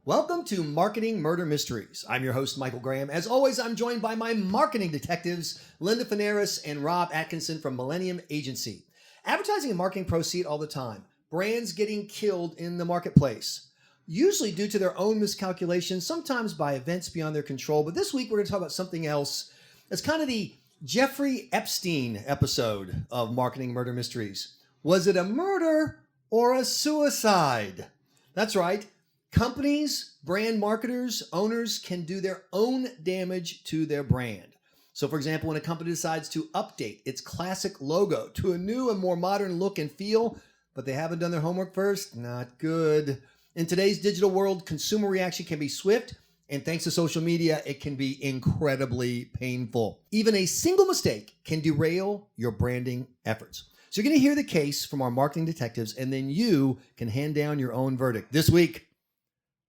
Welcome to Marketing Murder Mysteries. I'm your host, Michael Graham. As always, I'm joined by my marketing detectives, Linda Faneras and Rob Atkinson from Millennium Agency. Advertising and marketing pros see it all the time. Brands getting killed in the marketplace, usually due to their own miscalculations, sometimes by events beyond their control. But this week, we're going to talk about something else. It's kind of the Jeffrey Epstein episode of Marketing Murder Mysteries. Was it a murder or a suicide? That's right. Companies, brand marketers, owners can do their own damage to their brand. So, for example, when a company decides to update its classic logo to a new and more modern look and feel, but they haven't done their homework first, not good. In today's digital world, consumer reaction can be swift, and thanks to social media, it can be incredibly painful. Even a single mistake can derail your branding efforts. So you're going to hear the case from our marketing detectives, and then you can hand down your own verdict. This week,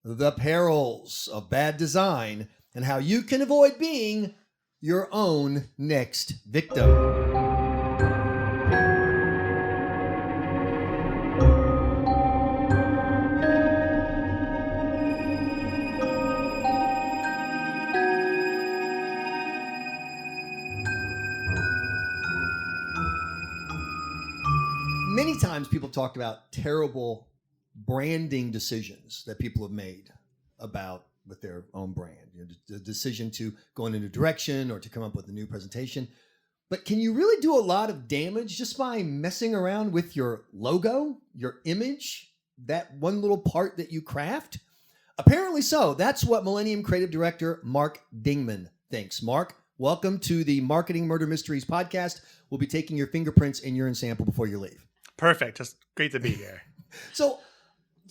the perils of bad design and how you can avoid being your own next victim. Many times people talk about terrible branding decisions that people have made about with their own brand, the decision to go in a new direction or to come up with a new presentation. But can you really do a lot of damage just by messing around with your logo, your image, that one little part that you craft? Apparently so. That's what Millennium Creative Director Mark Dingman thinks. Mark, welcome to the Marketing Murder Mysteries podcast. We'll be taking your fingerprints and urine sample before you leave. Perfect. Just great to be here. So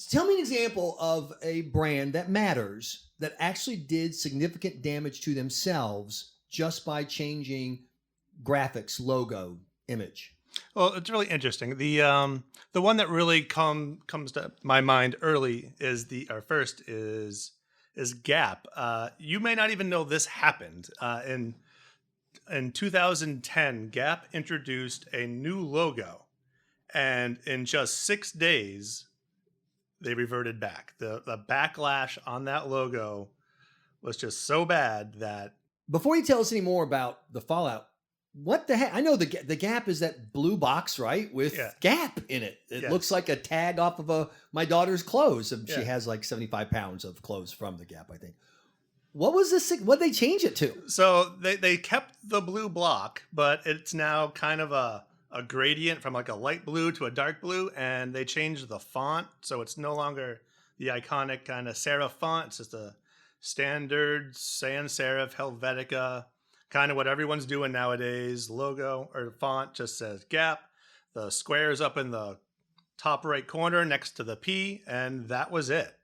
tell me an example of a brand that matters that actually did significant damage to themselves just by changing graphics, logo, image. Well, it's really interesting. The one that really comes to my mind early is first is Gap. You may not even know this happened. In 2010, Gap introduced a new logo, and in just 6 days, they reverted back. The backlash on that logo was just so bad that... Before you tell us any more about the fallout, what the heck? I know the Gap is that blue box, right? With Gap in it. It looks like a tag off of my daughter's clothes. She has like 75 pounds of clothes from the Gap, I think. What was this? What did they change it to? So they kept the blue block, but it's now kind of a gradient from like a light blue to a dark blue, and they changed the font, so it's no longer the iconic kind of serif font. It's just a standard sans serif Helvetica, kind of what everyone's doing nowadays. Logo or font just says Gap. The square is up in the top right corner next to the P, and that was it.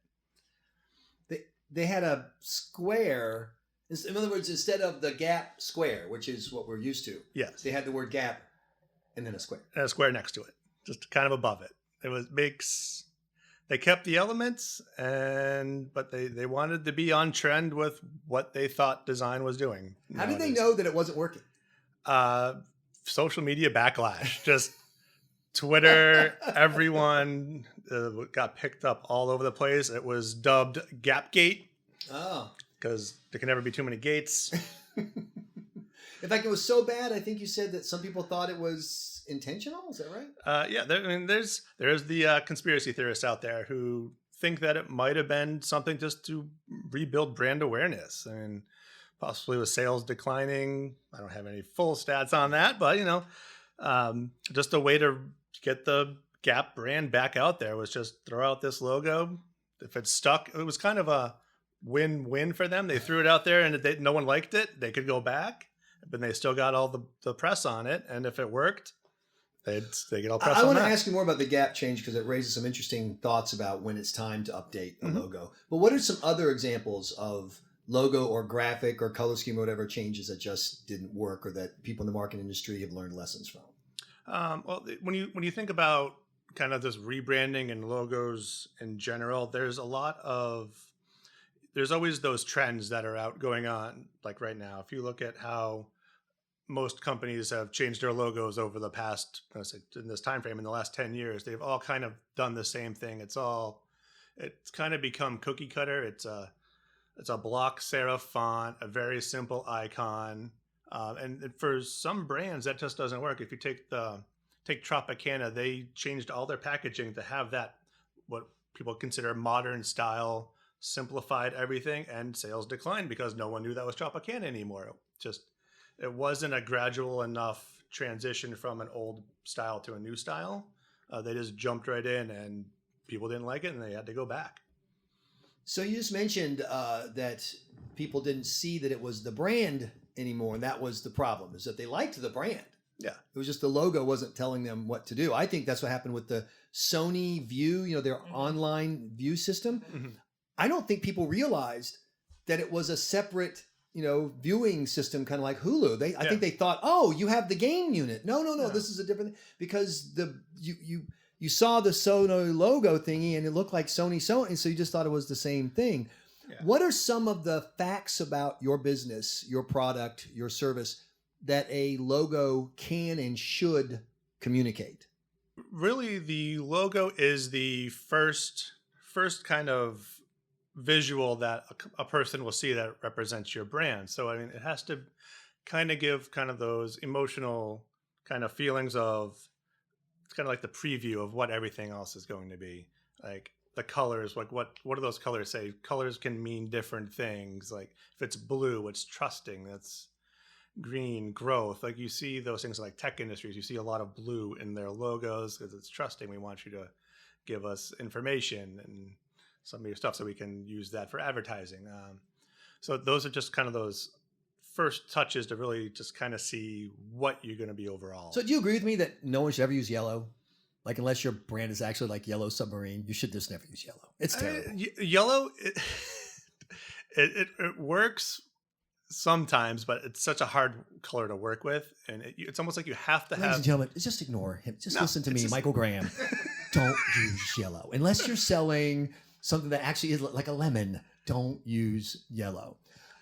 They had a square. In other words, instead of the Gap square, which is what we're used to, yes, they had the word Gap and then a square. And a square next to it, just kind of above it. They kept the elements, but they wanted to be on trend with what they thought design was doing. How did they know that it wasn't working? Social media backlash, just Twitter, everyone got picked up all over the place. It was dubbed Gapgate. Oh. Because there can never be too many gates. In fact, it was so bad, I think you said that some people thought it was intentional. Is that right? Yeah. There's the conspiracy theorists out there who think that it might have been something just to rebuild brand awareness. I mean, possibly with sales declining. I don't have any full stats on that, but just a way to get the Gap brand back out there was just throw out this logo. If it stuck, it was kind of a win-win for them. They threw it out there and no one liked it. They could go back, but they still got all the press on it. And if it worked, they get all press on it. I want to ask you more about the Gap change because it raises some interesting thoughts about when it's time to update a logo. But what are some other examples of logo or graphic or color scheme or whatever changes that just didn't work or that people in the marketing industry have learned lessons from? Well, when you think about kind of this rebranding and logos in general, there's always those trends that are out going on. Like right now, if you look at how most companies have changed their logos over the past, in this time frame, in the last 10 years, they've all kind of done the same thing. It's all it's kind of become cookie cutter. It's a block serif font, a very simple icon, and for some brands that just doesn't work. If you take Tropicana, they changed all their packaging to have that what people consider modern style, simplified everything, and sales declined because no one knew that was Tropicana anymore. It wasn't a gradual enough transition from an old style to a new style. They just jumped right in, and people didn't like it, and they had to go back. So you just mentioned that people didn't see that it was the brand anymore, and that was the problem, is that they liked the brand. Yeah. It was just the logo wasn't telling them what to do. I think that's what happened with the Sony View, their online view system. Mm-hmm. I don't think people realized that it was a separate, viewing system, kind of like Hulu. I think they thought, oh, you have the game unit. No, this is a different thing. Because you saw the Sony logo thingy and it looked like Sony, so you just thought it was the same thing. Yeah. What are some of the facts about your business, your product, your service that a logo can and should communicate? Really, the logo is the first kind of visual that a person will see that represents your brand. So, I mean, it has to kind of give kind of those emotional kind of feelings of, it's kind of like the preview of what everything else is going to be. Like the colors, like what do those colors say? Colors can mean different things. Like if it's blue, it's trusting. That's green, growth. Like you see those things like tech industries, you see a lot of blue in their logos because it's trusting. We want you to give us information and some of your stuff so we can use that for advertising. So those are just kind of those first touches to really just kind of see what you're going to be overall. So do you agree with me that no one should ever use yellow? Like unless your brand is actually like Yellow Submarine, you should just never use yellow. It's terrible. Yellow, it works sometimes, but it's such a hard color to work with, and it's almost like you have to have. Ladies and gentlemen, just ignore him. Just listen to me, Michael Graham. Don't use yellow unless you're selling something that actually is like a lemon. Don't use yellow.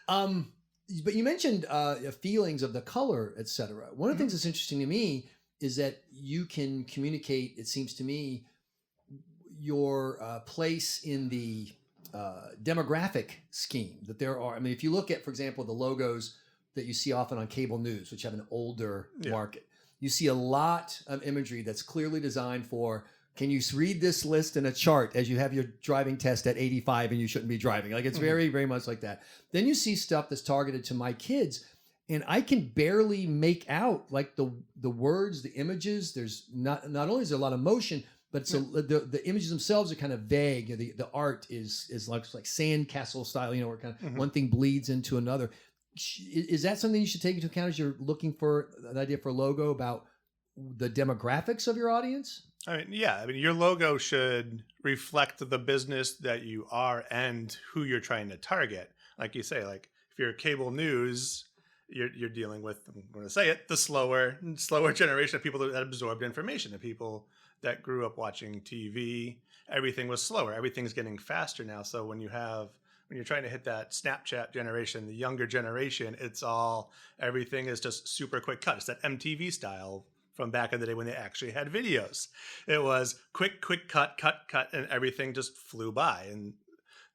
But you mentioned feelings of the color, etc. One of the things that's interesting to me is that you can communicate, it seems to me, your place in the demographic scheme that there are. I mean, if you look at, for example, the logos that you see often on cable news, which have an older market, you see a lot of imagery that's clearly designed for, can you read this list in a chart as you have your driving test at 85 and you shouldn't be driving? Like it's very, very much like that. Then you see stuff that's targeted to my kids, and I can barely make out like the words, the images. There's not only is there a lot of motion, but the images themselves are kind of vague. The art is like sandcastle style, where kind of one thing bleeds into another. Is that something you should take into account as you're looking for an idea for a logo about the demographics of your audience? I mean, your logo should reflect the business that you are and who you're trying to target. Like you say, like if you're cable news, you're dealing with, I'm going to say it, the slower generation of people that absorbed information, the people that grew up watching TV. Everything was slower. Everything's getting faster now. So when you're trying to hit that Snapchat generation, the younger generation, everything is just super quick cut. It's that MTV style from back in the day when they actually had videos. It was quick cut, and everything just flew by. And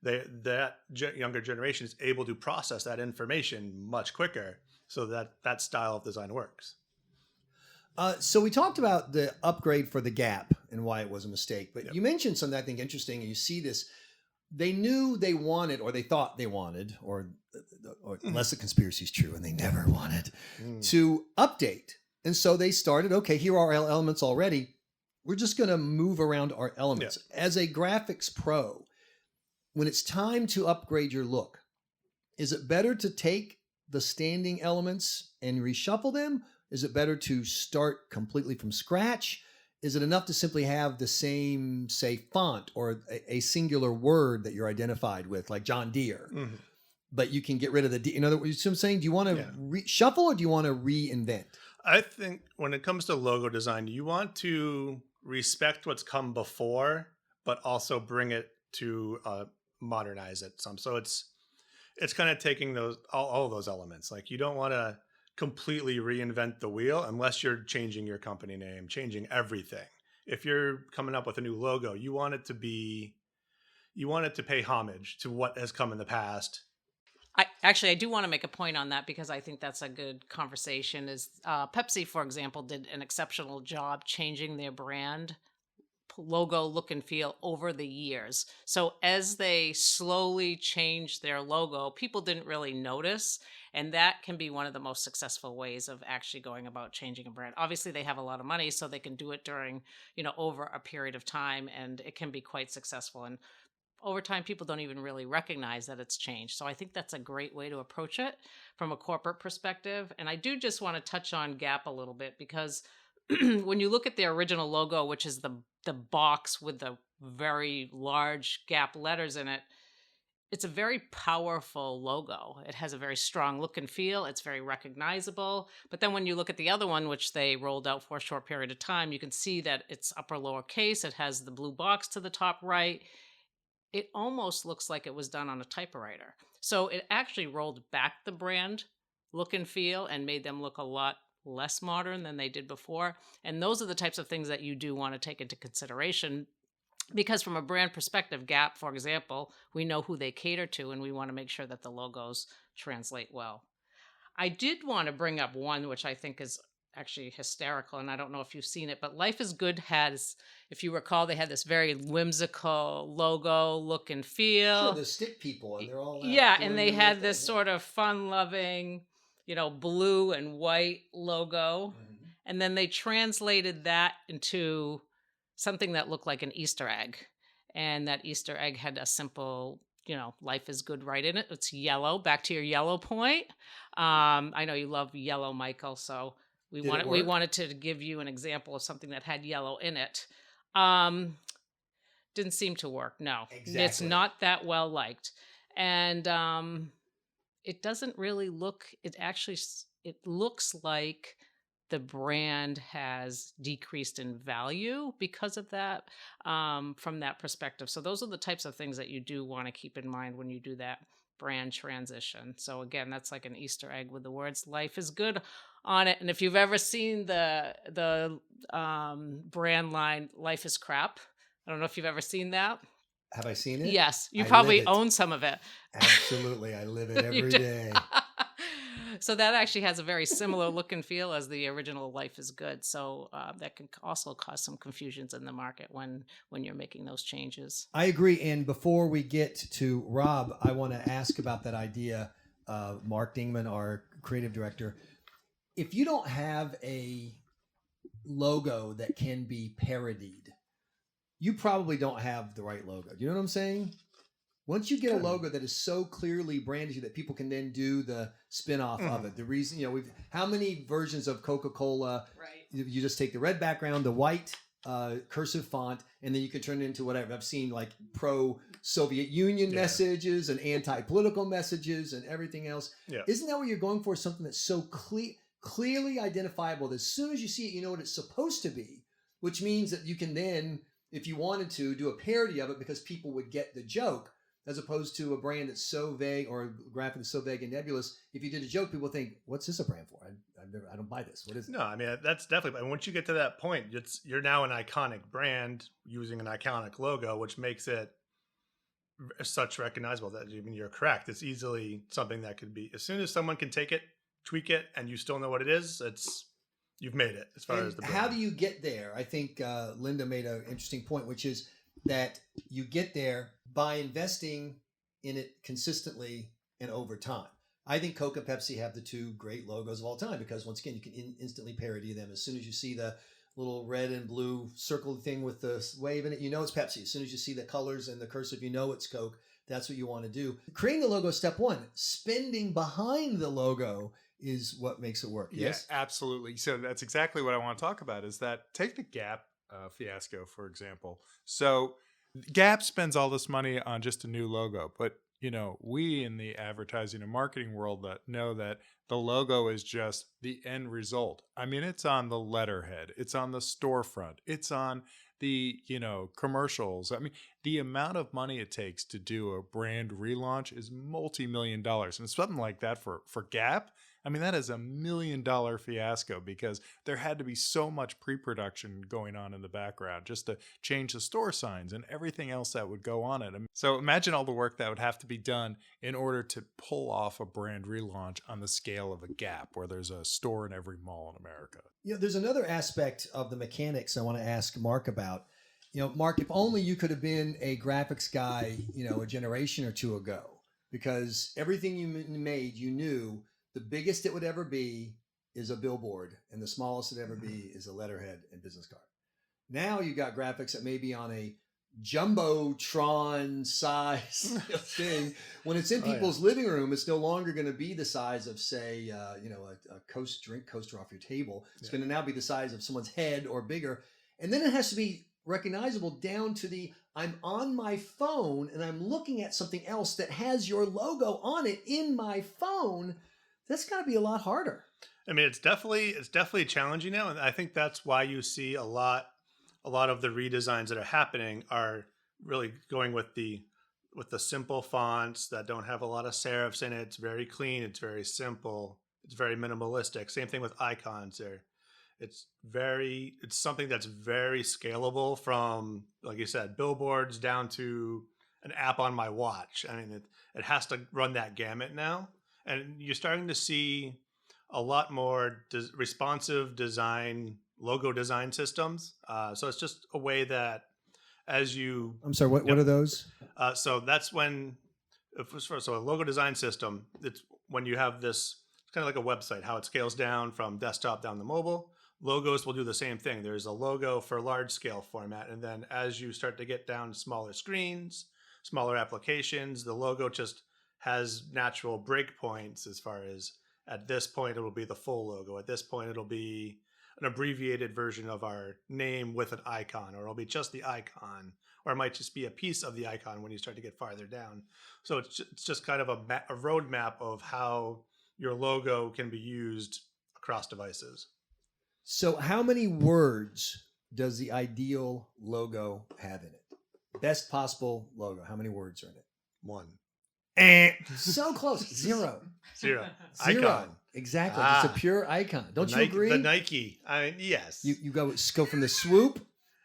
that younger generation is able to process that information much quicker, so that style of design works. So we talked about the upgrade for the Gap and why it was a mistake, but you mentioned something I think interesting, and you see this. They knew they wanted, or they thought they wanted, or unless the conspiracy is true, and they never wanted to update. And so they started, okay, here are our elements already. We're just going to move around our elements. Yeah. As a graphics pro, when it's time to upgrade your look, is it better to take the standing elements and reshuffle them? Is it better to start completely from scratch? Is it enough to simply have the same, say, font or a singular word that you're identified with, like John Deere? Mm-hmm. But you can get rid of the D. In other words, you see what I'm saying? Do you want to reshuffle or do you want to reinvent? I think when it comes to logo design, you want to respect what's come before, but also bring it to modernize it some. So it's kind of taking all of those elements. Like you don't want to completely reinvent the wheel unless you're changing your company name, changing everything. If you're coming up with a new logo, you want it to be, you want it to pay homage to what has come in the past. I do want to make a point on that because I think that's a good conversation. Is Pepsi, for example, did an exceptional job changing their brand logo look and feel over the years. So as they slowly changed their logo, people didn't really notice. And that can be one of the most successful ways of actually going about changing a brand. Obviously, they have a lot of money, so they can do it during, over a period of time, and it can be quite successful. And over time, people don't even really recognize that it's changed. So I think that's a great way to approach it from a corporate perspective. And I do just want to touch on Gap a little bit because when you look at their original logo, which is the box with the very large Gap letters in it, it's a very powerful logo. It has a very strong look and feel. It's very recognizable. But then when you look at the other one, which they rolled out for a short period of time, you can see that it's upper lowercase. It has the blue box to the top right. It almost looks like it was done on a typewriter. So it actually rolled back the brand look and feel and made them look a lot less modern than they did before. And those are the types of things that you do want to take into consideration because from a brand perspective, Gap, for example, we know who they cater to and we want to make sure that the logos translate well. I did want to bring up one which I think is actually hysterical, and I don't know if you've seen it, but Life is Good has, if you recall, they had this very whimsical logo, look and feel. Sure, the stick people, and they're all and they had this sort of fun-loving, blue and white logo, and then they translated that into something that looked like an Easter egg, and that Easter egg had a simple, life is good right in it. It's yellow. Back to your yellow point. I know you love yellow, Michael, so we wanted to give you an example of something that had yellow in it. Didn't seem to work. No, exactly. It's not that well liked. And it doesn't really look, it looks like the brand has decreased in value because of that, from that perspective. So those are the types of things that you do want to keep in mind when you do that brand transition. So again, that's like an Easter egg with the words "Life is Good" on it. And if you've ever seen the brand line "Life is Crap," I don't know if you've ever seen that. Have I seen it? Yes, you probably own some of it. Absolutely, I live it every day. So that actually has a very similar look and feel as the original Life is Good. So that can also cause some confusions in the market when you're making those changes. I agree. And before we get to Rob, I want to ask about that idea, Mark Dingman, our creative director. If you don't have a logo that can be parodied, you probably don't have the right logo. Do you know what I'm saying? Once you get a logo that is so clearly branded that people can then do the spin-off of it. The reason, how many versions of Coca-Cola, you just take the red background, the white cursive font, and then you can turn it into whatever. I've seen like pro-Soviet Union messages and anti-political messages and everything else. Yeah. Isn't that what you're going for? Something that's so clearly identifiable that as soon as you see it, you know what it's supposed to be, which means that you can then, if you wanted to, do a parody of it because people would get the joke. As opposed to a brand that's so vague or a graphic that's so vague and nebulous. If you did a joke, people think, "What's this a brand for? I don't buy this. What is it?" No, I mean that's definitely. And once you get to that point, you're now an iconic brand using an iconic logo, which makes it such recognizable that you're correct. It's easily something that could be. As soon as someone can take it, tweak it, and you still know what it is, you've made it as far as the brand. How do you get there? I think Linda made an interesting point, which is that you get there by investing in it consistently and over time. I think Coke and Pepsi have the two great logos of all time because once again, you can instantly parody them. As soon as you see the little red and blue circle thing with the wave in it, you know it's Pepsi. As soon as you see the colors and the cursive, you know it's Coke. That's what you want to do. Creating the logo is step one. Spending behind the logo is what makes it work. Yes, absolutely. So that's exactly what I want to talk about is that take the Gap fiasco, for example. So Gap spends all this money on just a new logo, but we in the advertising and marketing world that know that the logo is just the end result. I mean, it's on the letterhead, it's on the storefront, it's on the commercials. I mean, the amount of money it takes to do a brand relaunch is multi-million dollars. And something like that for Gap, I mean, that is $1 million fiasco because there had to be so much pre-production going on in the background just to change the store signs and everything else that would go on it. So imagine all the work that would have to be done in order to pull off a brand relaunch on the scale of a Gap, where there's a store in every mall in America. There's another aspect of the mechanics I want to ask Mark about. Mark, if only you could have been a graphics guy, a generation or two ago, because everything you made, you knew the biggest it would ever be is a billboard, and the smallest it ever be is a letterhead and business card. Now you got graphics that may be on a jumbotron size thing. When it's in people's living room, it's no longer going to be the size of, say, a drink coaster off your table. It's going to now be the size of someone's head or bigger, and then it has to be recognizable down to the I'm on my phone and I'm looking at something else that has your logo on it in my phone. That's got to be a lot harder. I mean, it's definitely challenging now, and I think that's why you see a lot of the redesigns that are happening are really going with the simple fonts that don't have a lot of serifs in it. It's very clean. It's very simple. It's very minimalistic. Same thing with icons there. It's something that's very scalable from, like you said, billboards down to an app on my watch. I mean, it has to run that gamut now. And you're starting to see a lot more responsive design, logo design systems. So it's just a way that as you... I'm sorry, what are those? So that's when... So a logo design system, it's when you have this, it's kind of like a website, how it scales down from desktop down to mobile. Logos will do the same thing. There's a logo for large scale format. And then as you start to get down to smaller screens, smaller applications, the logo just has natural breakpoints as far as at this point, it'll be the full logo. At this point, it'll be an abbreviated version of our name with an icon, or it'll be just the icon, or it might just be a piece of the icon when you start to get farther down. So it's just kind of a roadmap of how your logo can be used across devices. So how many words does the ideal logo have in it? Best possible logo. How many words are in it? 1. So close. Zero. Icon. Exactly. Just a pure icon. Don't you agree? The Nike. I mean, yes. You go from the swoop,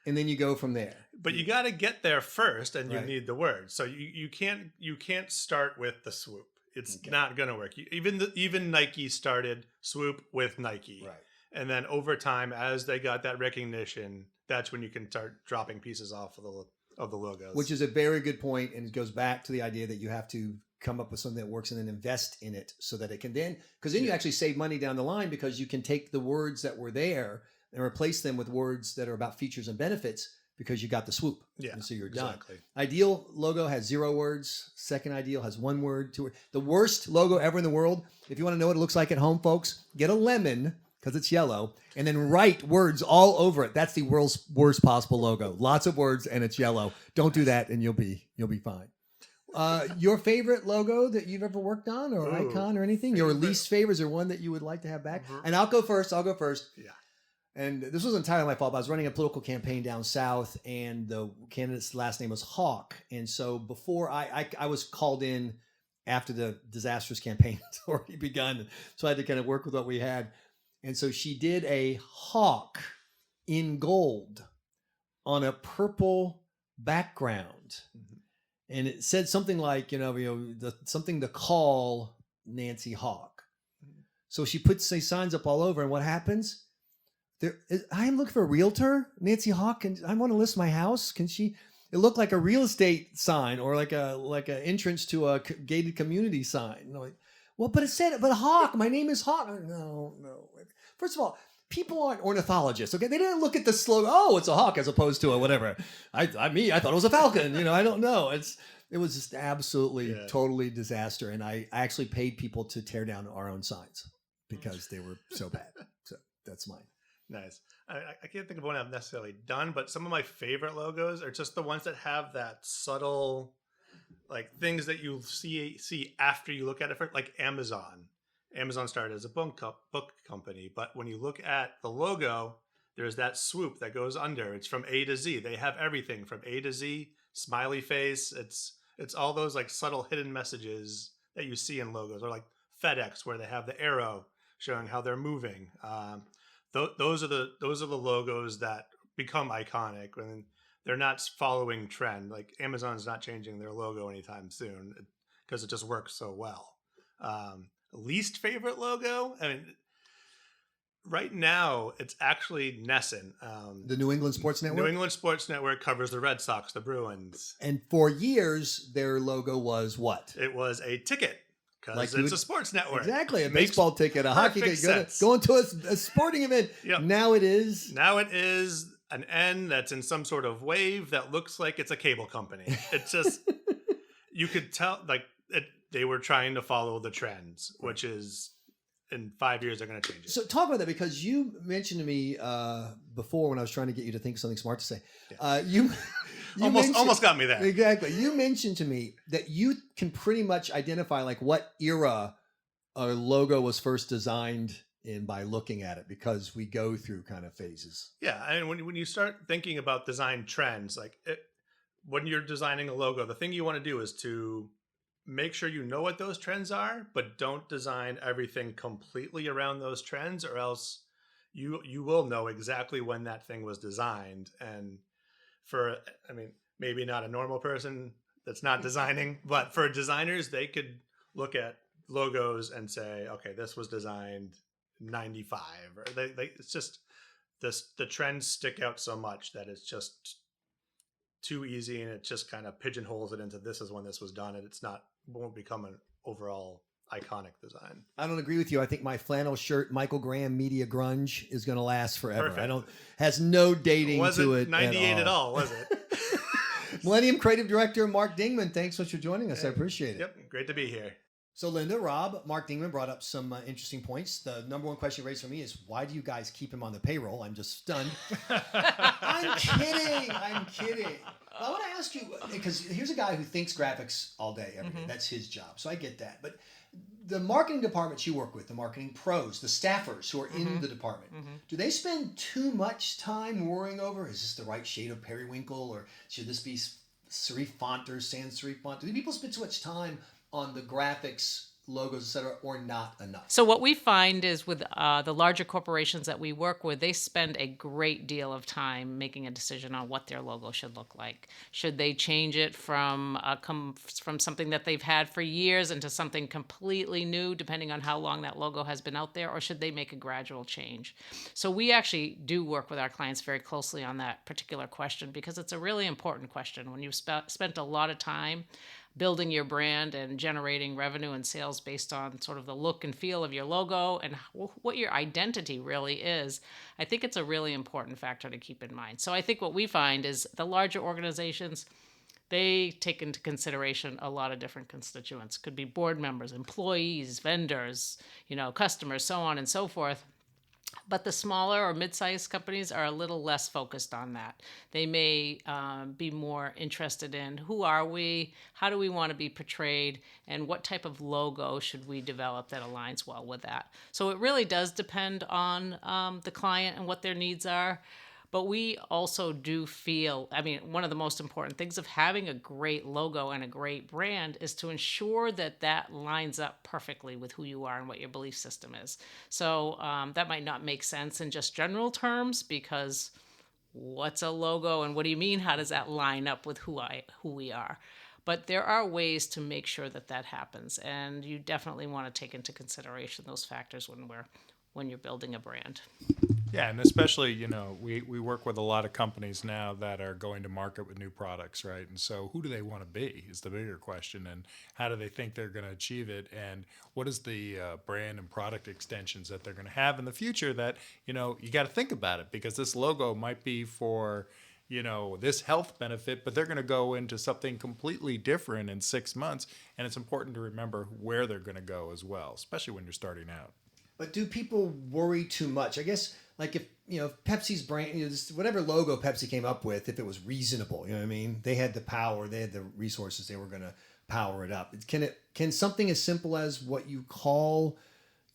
and then you go from there. But you got to get there first, and you need the word. So you can't start with the swoop. It's not going to work. Even Nike started swoop with Nike. Right. And then over time, as they got that recognition, that's when you can start dropping pieces off of the logos. Which is a very good point, and it goes back to the idea that you have to come up with something that works and then invest in it so that it can because then you actually save money down the line, because you can take the words that were there and replace them with words that are about features and benefits because you got the swoop. Yeah, and so you're done. Exactly. Ideal logo has 0 words. Second ideal has 1 word, 2 words. The worst logo ever in the world, if you want to know what it looks like at home, folks, get a lemon, because it's yellow, and then write words all over it. That's the world's worst possible logo. Lots of words, and it's yellow. Don't do that, and you'll be fine. Your favorite logo that you've ever worked on, or icon, or anything? Your least favorites, or one that you would like to have back? And I'll go first. Yeah. And this was entirely my fault. I was running a political campaign down south, and the candidate's last name was Hawk. And so before I was called in after the disastrous campaign had already begun, so I had to kind of work with what we had. And so she did a hawk in gold on a purple background. And it said something like, something to call Nancy Hawk. So she puts these signs up all over, and what happens? I'm looking for a realtor, Nancy Hawk, and I want to list my house. Can she? It looked like a real estate sign, or like an entrance to a gated community sign. And I'm like, well, but Hawk, my name is Hawk. No. First of all, people aren't ornithologists, okay? They didn't look at the slogan, it's a hawk as opposed to a whatever. I thought it was a falcon. I don't know. It was just absolutely, totally disaster. And I actually paid people to tear down our own signs because they were so bad. So that's mine. Nice. I can't think of one I've necessarily done, but some of my favorite logos are just the ones that have that subtle, like things that you see after you look at it, like Amazon. Amazon started as a book company, but when you look at the logo, there's that swoop that goes under. It's from A to Z. They have everything from A to Z smiley face. It's all those like subtle hidden messages that you see in logos, or like FedEx where they have the arrow showing how they're moving. Those are the logos that become iconic when they're not following trend. Like Amazon's not changing their logo anytime soon because it just works so well. Least favorite logo? I mean, right now it's actually Nesson. The New England Sports Network? New England Sports Network covers the Red Sox, the Bruins. And for years, their logo was what? It was a ticket. Because Like it's a sports network. Exactly. A baseball ticket, a hockey ticket, sense. going to a sporting event. Yep. Now it is an N that's in some sort of wave that looks like it's a cable company. It's just, you could tell, like, they were trying to follow the trends, which is, in 5 years, they're going to change it. So talk about that, because you mentioned to me before when I was trying to get you to think of something smart to say. Yeah. You almost got me there. Exactly. You mentioned to me that you can pretty much identify like what era a logo was first designed in by looking at it, because we go through kind of phases. Yeah, and when you start thinking about design trends, like when you're designing a logo, the thing you want to do is to make sure you know what those trends are, but don't design everything completely around those trends, or else you will know exactly when that thing was designed. And maybe not a normal person that's not designing, but for designers, they could look at logos and say, okay, this was designed 95, or it's just the trends stick out so much that it's just too easy, and it just kind of pigeonholes it into this is when this was done, and won't become an overall iconic design. I don't agree with you. I think my flannel shirt, Michael Graham Media Grunge, is going to last forever. Perfect. Has no dating to it. 98 at all, was it? Millennium Creative Director Mark Dingman, thanks so much for joining us. I appreciate it. Yep, great to be here. So Linda, Rob, Mark Dingman brought up some interesting points. The number one question raised for me is, why do you guys keep him on the payroll? I'm just stunned. I'm kidding. I want to ask you, because here's a guy who thinks graphics all day, every day. That's his job. So I get that. But the marketing departments you work with, the marketing pros, the staffers who are in the department, do they spend too much time worrying over, is this the right shade of periwinkle, or should this be serif font or sans serif font? Do people spend too much time on the graphics, logos, etc., or not enough? So what we find is with the larger corporations that we work with, they spend a great deal of time making a decision on what their logo should look like. Should they change it from something that they've had for years into something completely new, depending on how long that logo has been out there, or should they make a gradual change? So we actually do work with our clients very closely on that particular question, because it's a really important question. When you've spent a lot of time building your brand and generating revenue and sales based on sort of the look and feel of your logo and what your identity really is, I think it's a really important factor to keep in mind. So I think what we find is the larger organizations, they take into consideration a lot of different constituents. Could be board members, employees, vendors, customers, so on and so forth. But the smaller or mid-sized companies are a little less focused on that. They may be more interested in who are we, how do we want to be portrayed, and what type of logo should we develop that aligns well with that. So it really does depend on the client and what their needs are. But we also do feel, one of the most important things of having a great logo and a great brand is to ensure that that lines up perfectly with who you are and what your belief system is. So that might not make sense in just general terms, because what's a logo and what do you mean? How does that line up with who we are? But there are ways to make sure that that happens, and you definitely want to take into consideration those factors when you're building a brand. Yeah, and especially, we work with a lot of companies now that are going to market with new products, right? And so who do they want to be is the bigger question, and how do they think they're going to achieve it, and what is the brand and product extensions that they're going to have in the future that, you got to think about it, because this logo might be for, this health benefit, but they're going to go into something completely different in 6 months, and it's important to remember where they're going to go as well, especially when you're starting out. But do people worry too much? I guess, like if Pepsi's brand, whatever logo Pepsi came up with, if it was reasonable, they had the power, they had the resources, they were going to power it up. Can something as simple as what you call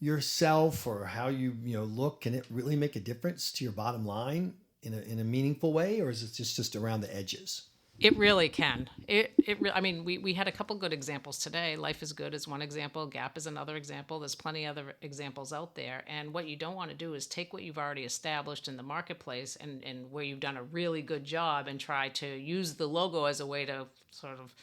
yourself or how you look, can it really make a difference to your bottom line in a meaningful way, or is it just around the edges? It really can. I mean, we had a couple good examples today. Life is Good is one example. Gap is another example. There's plenty of other examples out there. And what you don't want to do is take what you've already established in the marketplace and where you've done a really good job and try to use the logo as a way to sort of,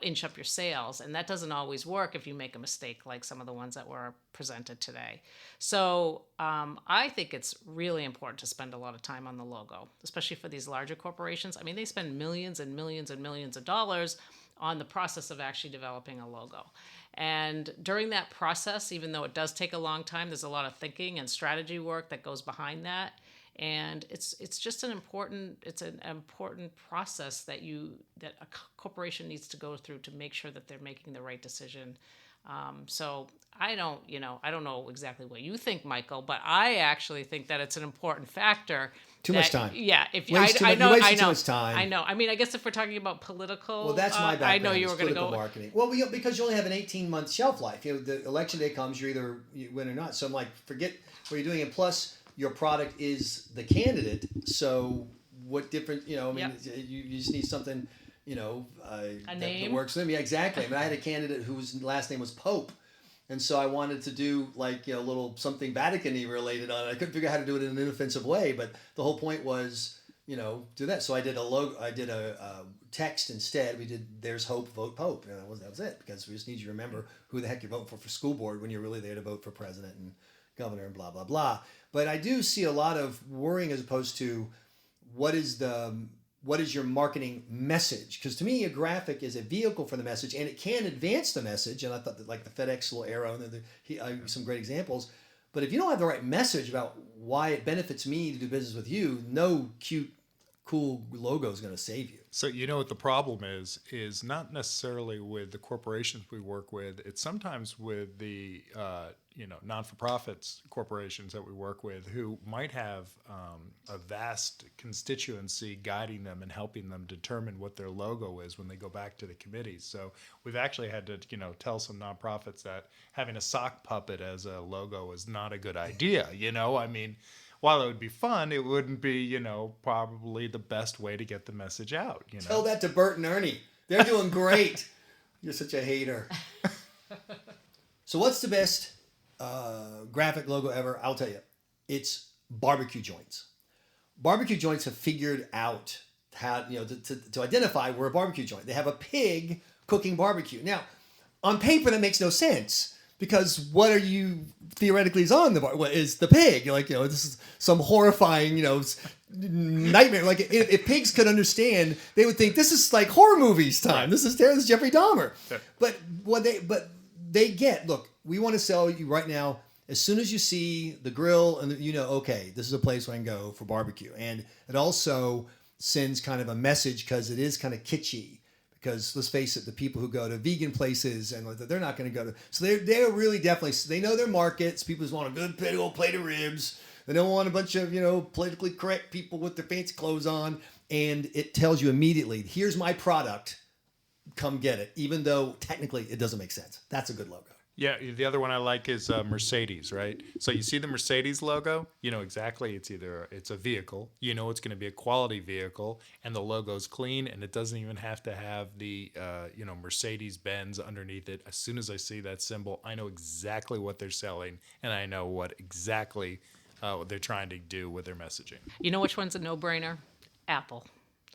inch up your sales. And that doesn't always work if you make a mistake like some of the ones that were presented today. So I think it's really important to spend a lot of time on the logo, especially for these larger corporations. I mean, they spend millions and millions and millions of dollars on the process of actually developing a logo. And during that process, even though it does take a long time, there's a lot of thinking and strategy work that goes behind that. And it's just an important process that a corporation needs to go through to make sure that they're making the right decision. So I don't know exactly what you think, Michael, but I actually think that it's an important factor. Too much time. Yeah, if you, Wasted I know, too much time. I know. I mean, I guess if we're talking about political, Well, that's my background. I know you were going to go marketing. Well, because you only have an 18-month shelf life. The election day comes, you win or not. So I'm like, forget what you're doing, and plus your product is the candidate. So what different? You just need something. A that name works for them. Yeah, exactly. I mean, I had a candidate whose last name was Pope. And so I wanted to do a little something Vatican-y related on it. I couldn't figure out how to do it in an inoffensive way, but the whole point was, do that. So I did a logo. I did a text instead. We did "There's Hope, Vote Pope." And that was it, because we just need you to remember who the heck you're voting for school board when you're really there to vote for president and governor and blah blah blah. But I do see a lot of worrying as opposed to what is your marketing message? Because to me, a graphic is a vehicle for the message, and it can advance the message. And I thought that, like the FedEx little arrow, and some great examples. But if you don't have the right message about why it benefits me to do business with you, no cute, cool logo is going to save you. So what the problem is not necessarily with the corporations we work with. It's sometimes with the non-for-profits corporations that we work with who might have a vast constituency guiding them and helping them determine what their logo is when they go back to the committees. So we've actually had to tell some nonprofits that having a sock puppet as a logo is not a good idea. I mean, while it would be fun, it wouldn't be, probably the best way to get the message out. Tell that to Bert and Ernie. They're doing great. You're such a hater. So what's the best graphic logo ever? I'll tell you. It's barbecue joints. Barbecue joints have figured out how, to identify we're a barbecue joint. They have a pig cooking barbecue. Now, on paper, that makes no sense. Because what are you theoretically is on the bar? What is the pig? You're like, this is some horrifying, nightmare. Like if pigs could understand, they would think this is like horror movies time. This is Jeffrey Dahmer. But they get, look, we want to sell you right now. As soon as you see the grill and okay, this is a place where I can go for barbecue. And it also sends kind of a message because it is kind of kitschy. Because let's face it, the people who go to vegan places and they're not going to go to. So they're really definitely, they know their markets. People just want a good big old plate of ribs. They don't want a bunch of, politically correct people with their fancy clothes on. And it tells you immediately, here's my product. Come get it. Even though technically it doesn't make sense. That's a good logo. Yeah, the other one I like is Mercedes, right? So you see the Mercedes logo, exactly it's a vehicle, it's going to be a quality vehicle, and the logo's clean, and it doesn't even have to have the Mercedes-Benz underneath it. As soon as I see that symbol, I know exactly what they're selling, and I know what exactly what they're trying to do with their messaging. You know which one's a no-brainer? Apple.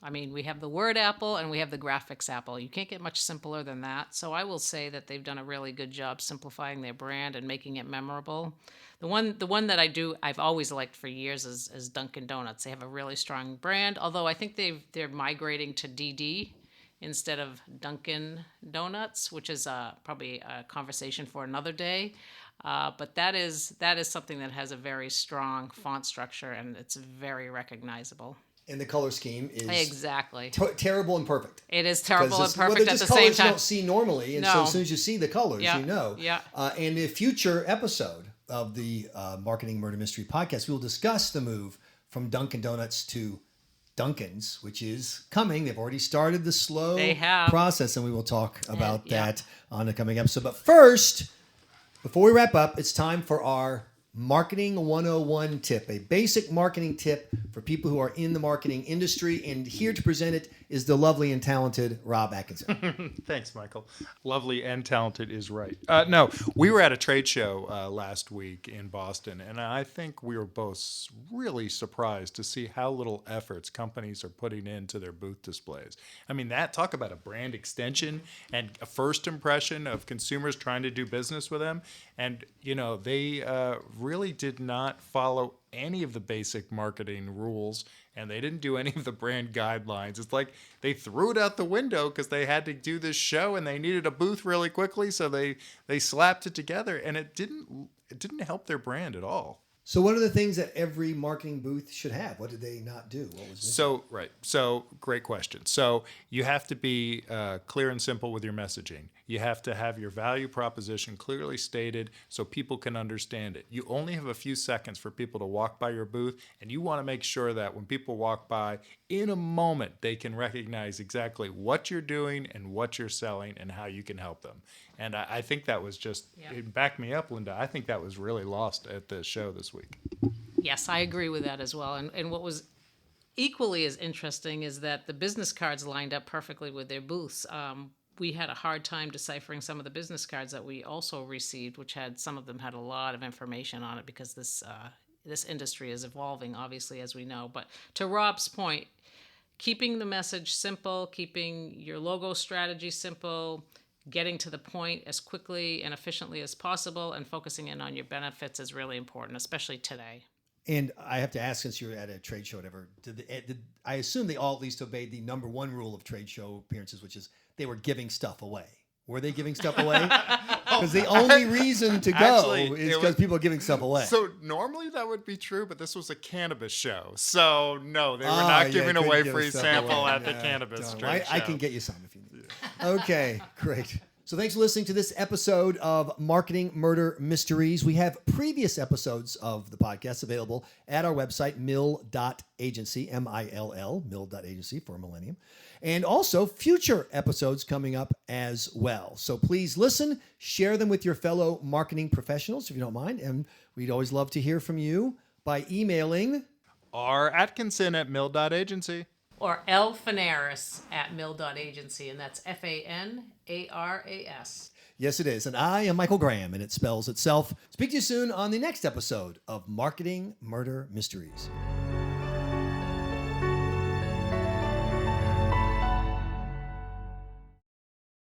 I mean, we have the word Apple and we have the graphics Apple. You can't get much simpler than that. So I will say that they've done a really good job simplifying their brand and making it memorable. The one that I've always liked for years is Dunkin' Donuts. They have a really strong brand, although I think they're migrating to DD instead of Dunkin' Donuts, which is probably a conversation for another day. But that is something that has a very strong font structure and it's very recognizable. And the color scheme is exactly terrible and perfect. It is terrible and perfect at the same time. You don't see normally, and so as soon as you see the colors, Yeah. In a future episode of the Marketing Murder Mystery podcast, we will discuss the move from Dunkin' Donuts to Dunkin's, which is coming. They've already started the slow process, and we will talk about that on the coming episode. But first, before we wrap up, it's time for our Marketing 101 tip, a basic marketing tip for people who are in the marketing industry. And here to present it is the lovely and talented Rob Atkinson. Thanks, Michael. Lovely and talented is right. No, we were at a trade show last week in Boston, and I think we were both really surprised to see how little efforts companies are putting into their booth displays. I mean, talk about a brand extension and a first impression of consumers trying to do business with them. And, they really did not follow any of the basic marketing rules, and they didn't do any of the brand guidelines. It's like they threw it out the window because they had to do this show and they needed a booth really quickly, so they slapped it together, and it didn't help their brand at all. So what are the things that every marketing booth should have? What did they not do? What was missing? So great question. So you have to be clear and simple with your messaging. You have to have your value proposition clearly stated so people can understand it. You only have a few seconds for people to walk by your booth, and you want to make sure that when people walk by, in a moment, they can recognize exactly what you're doing and what you're selling and how you can help them. And I think that was back me up, Linda. I think that was really lost at the show this week. Yes, I agree with that as well. And what was equally as interesting is that the business cards lined up perfectly with their booths. We had a hard time deciphering some of the business cards that we also received, which some of them had a lot of information on it because this industry is evolving, obviously, as we know. But to Rob's point, keeping the message simple, keeping your logo strategy simple, getting to the point as quickly and efficiently as possible, and focusing in on your benefits is really important, especially today. And I have to ask, since you're at a trade show, whatever, I assume they all at least obeyed the number one rule of trade show appearances, which is they were giving stuff away. Were they giving stuff away? Because the only reason to go is because people are giving stuff away. So normally that would be true, but this was a cannabis show. So no, they were not giving away free sample at the cannabis trade show. I can get you some if you need. Yeah. Okay, great. So thanks for listening to this episode of Marketing Murder Mysteries. We have previous episodes of the podcast available at our website, mill.agency, M-I-L-L, mill.agency for Millennium. And also future episodes coming up as well. So please listen, share them with your fellow marketing professionals, if you don't mind. And we'd always love to hear from you by emailing ratkinson@mill.agency. Or lfanaras at mill.agency, and that's F-A-N-A-R-A-S. Yes, it is. And I am Michael Graham, and it spells itself. Speak to you soon on the next episode of Marketing Murder Mysteries.